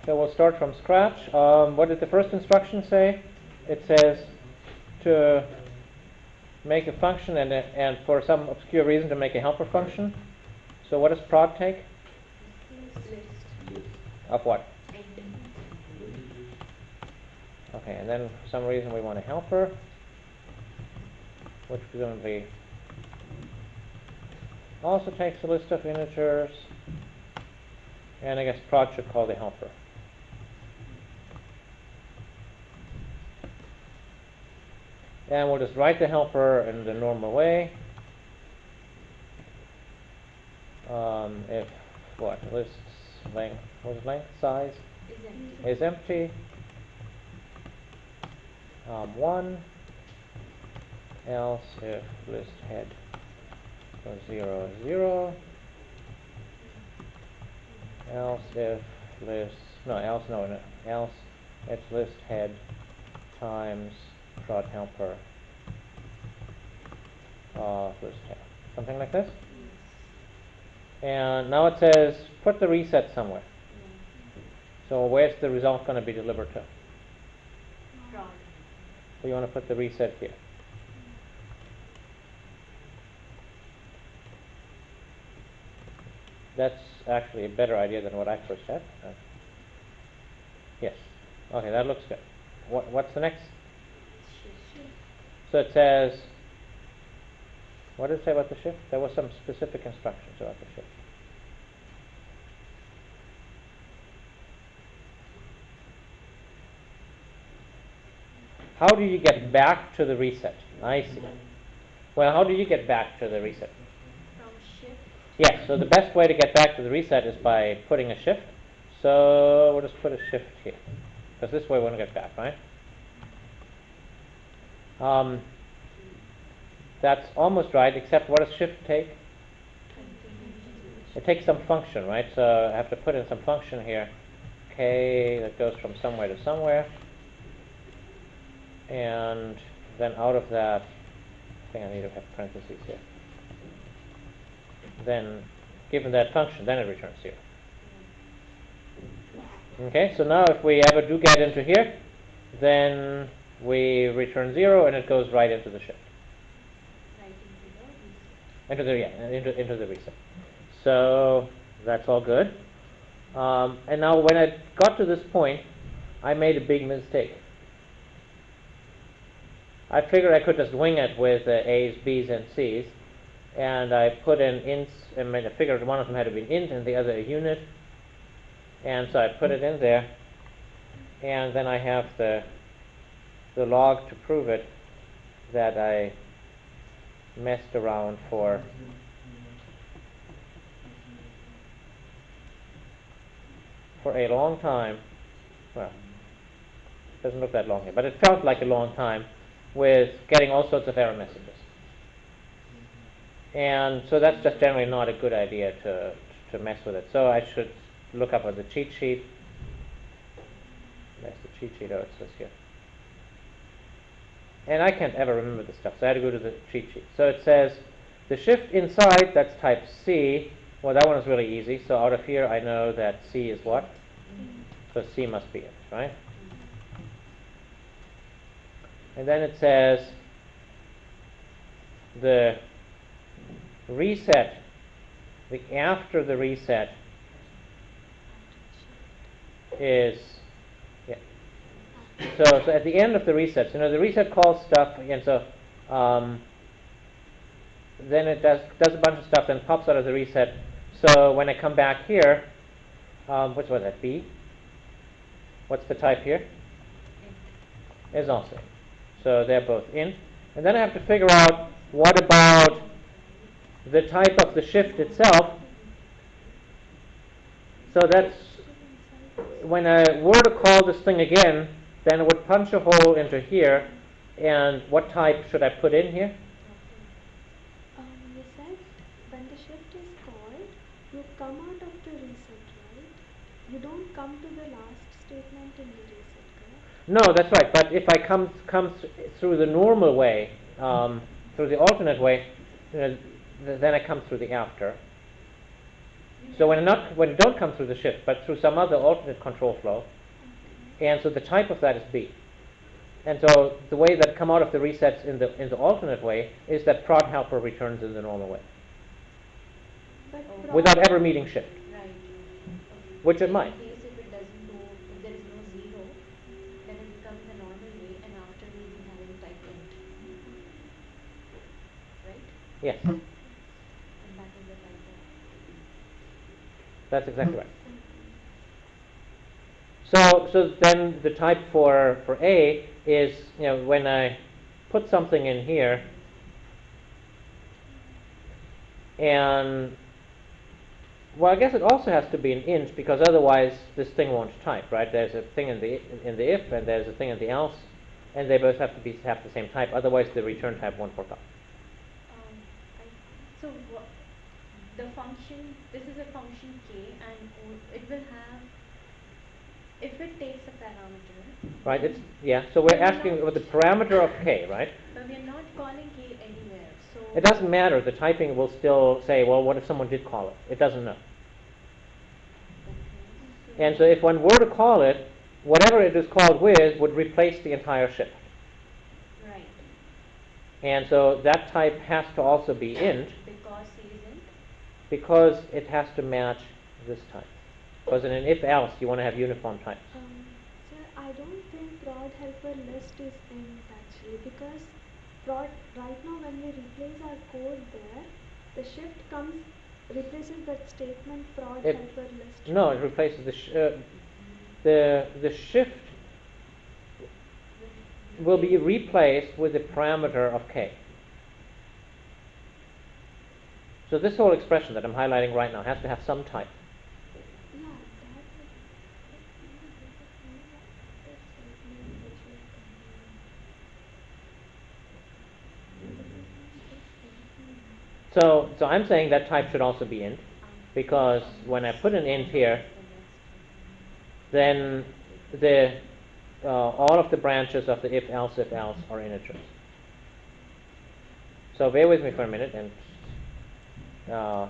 So we'll start from scratch. What did the first instruction say? It says to make a function and for some obscure reason to make a helper function. So what does prod take? List. Of what? ID. Okay, and then for some reason we want a helper, which presumably also takes a list of integers, and I guess prod should call the helper. And we'll just write the helper in the normal way. If what list length, what is length size Is empty. is empty, 1, else if list head was 0 is 0, else if list else it's list head times prod helper of list head, something like this. And now it says put the reset somewhere. So where's the result going to be delivered to? Prod. So you want to put the reset here. That's actually a better idea than what I first had. Yes. Okay, that looks good. What's the next? Shift. So it says, what did it say about the shift? There was some specific instructions about the shift. How do you get back to the reset? I see. Well, how do you get back to the reset? From shift. Yes, so the best way to get back to the reset is by putting a shift. So we'll just put a shift here, because this way we want to get back, right? That's almost right, except what does shift take? It takes some function, right? So I have to put in some function here, k, that goes from somewhere to somewhere. And then out of that, I think I need to have parentheses here. Then, given that function, then it returns 0. Okay, so now if we ever do get into here, then we return 0 and it goes right into the shift. Right Into the reset. So that's all good. And now when I got to this point, I made a big mistake. I figured I could just wing it with A's, B's, and C's, and I put in ints, and I figured one of them had to be an int and the other a unit, and so I put it in there, and then I have the log to prove it that I messed around for a long time. Well, it doesn't look that long here, but it felt like a long time with getting all sorts of error messages. And so that's just generally not a good idea to mess with it. So I should look up on the cheat sheet. That's the cheat sheet. Oh, it says here. And I can't ever remember this stuff, so I had to go to the cheat sheet. So it says the shift inside, that's type C. Well, that one is really easy. So out of here, I know that C is what? So C must be it, right? And then it says the reset, after the reset is, yeah. So at the end of the reset, so the reset calls stuff, and so then it does a bunch of stuff, then pops out of the reset. So when I come back here, which was that, B? What's the type here? Is also int. So they're both int. And then I have to figure out what about the type of the shift itself. So that's, when I were to call this thing again, then it would punch a hole into here. And what type should I put in here? You said when the shift is called, you come out of the reset, right? You don't come to the last statement in the reset, correct? No, that's right. But if I come through the normal way, through the alternate way, then I come through the after. So when it don't come through the shift, but through some other alternate control flow, and so the type of that is B. And so the way that come out of the resets in the alternate way is that prod helper returns in the normal way, But Oh. prod without ever meeting shift, Right. Okay. which So it might. in case if it doesn't go, if there is no zero, then it will come in the normal way, and after we'll be having type int, right? Yes, And that is the type of. that's exactly right. Okay. So then the type for A is, when I put something in here, and well, I guess it also has to be an int, because otherwise this thing won't type, right? There's a thing in the if, and there's a thing in the else, and they both have to have the same type. Otherwise, the return type won't work out. I, so the function, this is a function k, and it will have, if it takes a parameter, Right? So we're But we're asking not- with the parameter of k, right? but we are not calling k anywhere, so. It doesn't matter. The typing will still say, well, what if someone did call it? It doesn't know. Okay, And so if one were to call it, whatever it is called with would replace the entire shift. Right, And so that type has to also be int, because c isn't. because it has to match this type. Because in an if-else, you want to have uniform types. Sir, I don't think prod helper list is int actually, because prod right now when we replace our code there, the shift comes replaces that statement prod It- helper list. No, it replaces the shift will be replaced with the parameter of k. So this whole expression that I'm highlighting right now has to have some type. Yeah, that is that statement which will So I'm saying that type should also be int, because when I put an int here, then all of the branches of the if-else are integers. So bear with me for a minute, and now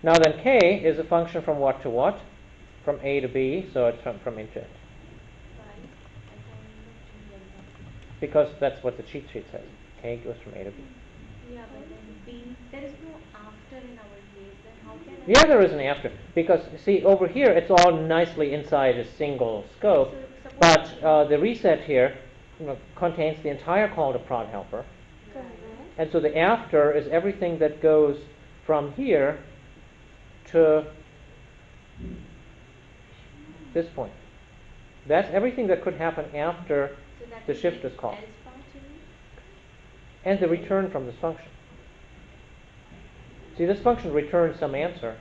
then k is a function from what to what? From a to b, so it's from int to int. Why? I find it like that. Because that's what the cheat sheet says. K goes from a to b. Yeah, but then b, there is no after in our case, then how can I? Yeah, there is an after, because see over here it's all nicely inside a single scope, So suppose- but the reset here contains the entire call to prod helper, correct. and so the after is everything that goes from here to this point. That's everything that could happen after So that the will shift be is called, else part, you mean? and the return from this function. See, this function returns some answer,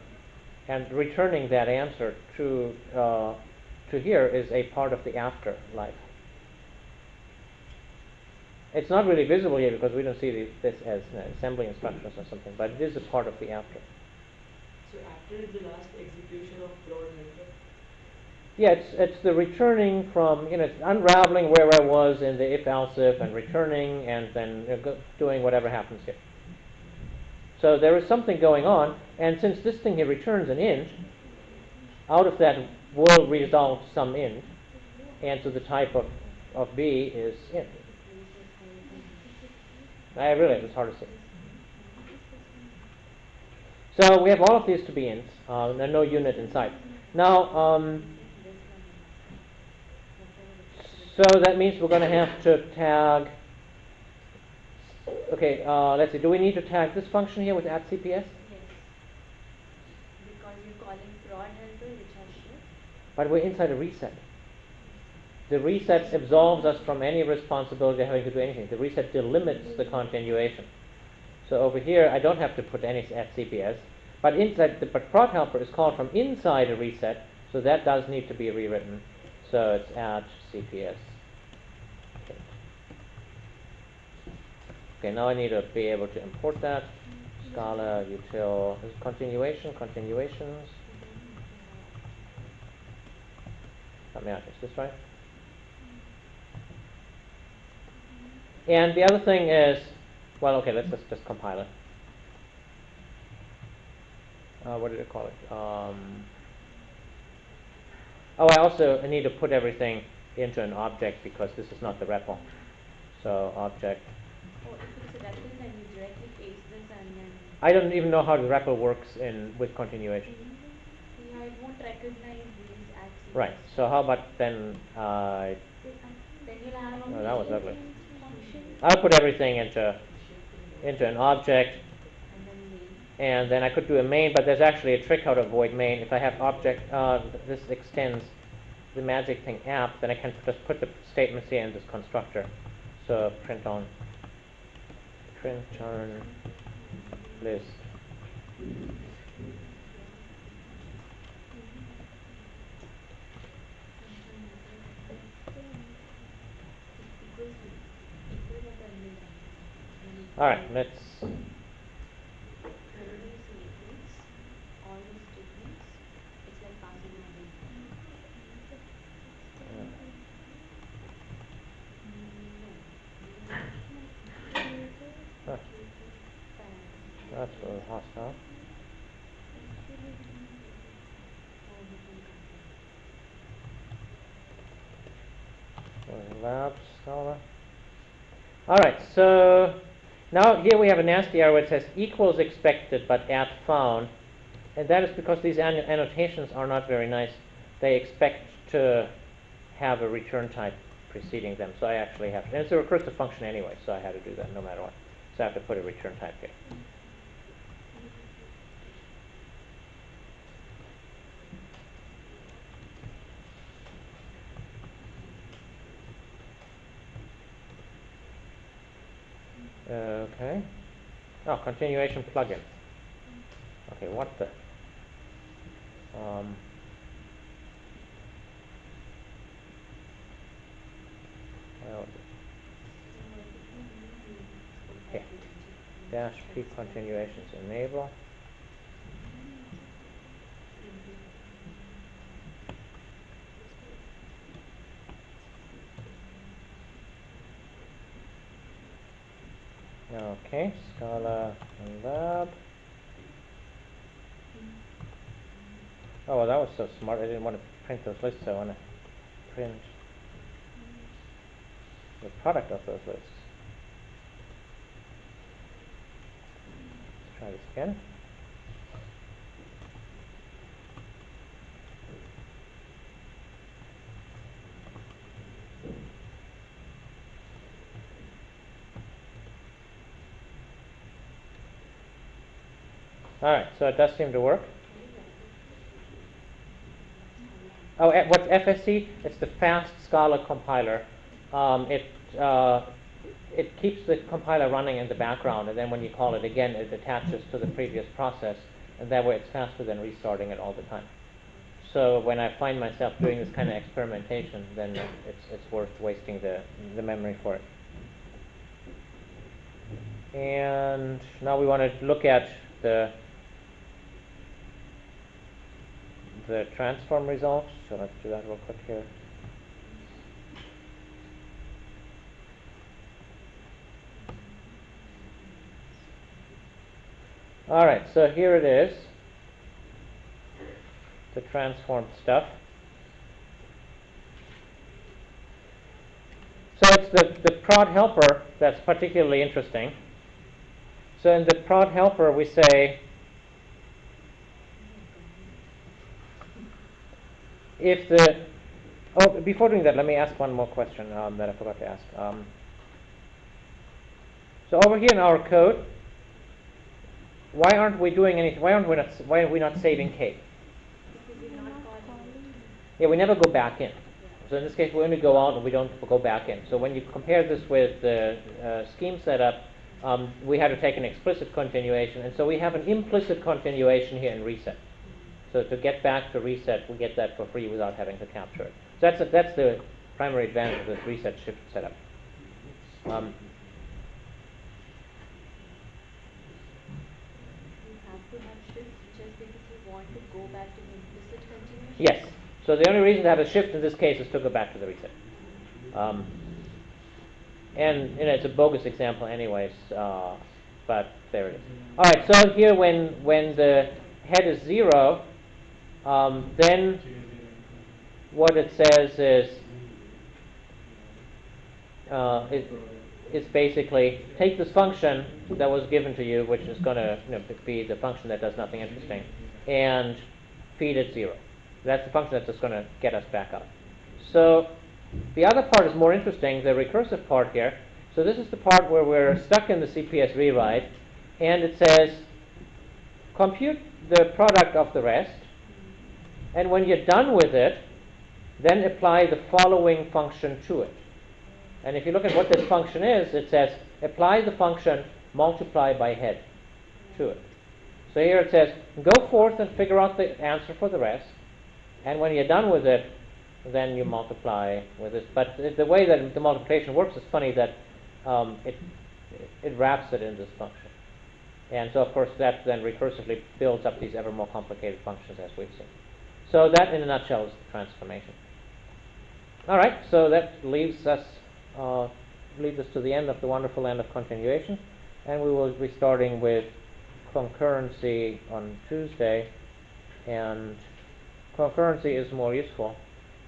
and returning that answer to here is a part of the after life. It's not really visible here because we don't see this as assembly instructions or something, but it is a part of the after. So after is the last execution of prod helper. Yeah, it's the returning from, it's unraveling where I was in the if-else if and returning and then doing whatever happens here. So there is something going on, and since this thing here returns an int, out of that will result some int, and so the type of B is int. I realize it's hard to see. So we have all of these to be ints, and no unit inside. Now, so that means we're going to have to tag. Okay, let's see. Do we need to tag this function here with @cps? Yes. Because you're calling prod helper which has shift. But we're inside a reset. The reset absolves us from any responsibility of having to do anything. The reset delimits the continuation. So over here, I don't have to put any @cps, but but prod helper is called from inside a reset, so that does need to be rewritten. So it's @cps. Okay, now I need to be able to import that. Scala util continuations. Let me out. Is this right? And the other thing is, well, okay, let's just compile it. what did I call it? Oh, I also need to put everything into an object because this is not the REPL. So object. Or if it's a REPL, then you directly paste this and then. I don't even know how the REPL works with continuation. Yeah, it won't recognize these axes. Right. So how about then? Then you'll have a Oh, that was main ugly. function I'll put everything into an object, and then main. and then I could do a main, but there's actually a trick how to avoid main. If I have object, this extends the magic thing app, then I can just put the statements here in this constructor. So print on list. All right, let's. Whenever you say equals, all the statements, it's like passing in a main. Huh, that's a little hostile. Lab Scala. All right, so now here we have a nasty error where it says equals expected but at found, and that is because these annotations are not very nice. They expect to have a return type preceding them, so I actually have to, and it's a recursive function anyway, so I had to do that no matter what. So I have to put a return type here. Okay. Oh, continuation plugin. Okay, what the? Well, here. Dash P continuations enable. Okay, Scala lab. Oh, well, that was so smart. I didn't want to print those lists. I want to print the product of those lists. Let's try this again. All right, so it does seem to work. Oh, what's FSC? It's the Fast Scala compiler. It keeps the compiler running in the background, and then when you call it again, it attaches to the previous process, and that way it's faster than restarting it all the time. So when I find myself doing this kind of experimentation, then it's worth wasting the memory for it. And now we want to look at the transform results. So let's do that real quick here. All right, so here it is, the transformed stuff. So it's the prod helper that's particularly interesting. So in the prod helper, we say, if the, oh, before doing that, let me ask one more question that I forgot to ask. So over here in our code, why aren't we doing anything? Why are we not saving K? Because you're not calling. Yeah, we never go back in. So in this case, we only go out and we don't go back in. So when you compare this with the scheme setup, we had to take an explicit continuation, and so we have an implicit continuation here in reset. So to get back to reset, we get that for free without having to capture it. So that's the primary advantage of this reset shift setup. You have to have shift just because you want to go back to the implicit continuation? Yes. So the only reason to have a shift in this case is to go back to the reset. And it's a bogus example anyways, but there it is. All right, so here when the head is 0, then what it says is it's basically take this function that was given to you, which is going to be the function that does nothing interesting, and feed it 0. That's the function that's just going to get us back up. So the other part is more interesting, the recursive part here. So this is the part where we're stuck in the CPS rewrite, and it says compute the product of the rest, and when you're done with it, then apply the following function to it. And if you look at what this function is, it says apply the function multiply by head to it. So here it says go forth and figure out the answer for the rest, and when you're done with it, then you multiply with this. But the way that the multiplication works is funny that it wraps it in this function. And so, of course, that then recursively builds up these ever more complicated functions as we've seen. So that, in a nutshell, is the transformation. All right, so that leads us to the end of the wonderful end of continuation. And we will be starting with concurrency on Tuesday. And concurrency is more useful,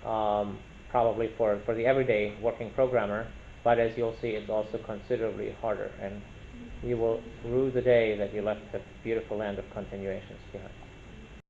probably for the everyday working programmer. But as you'll see, it's also considerably harder. And you will rue the day that you left the beautiful land of continuations behind.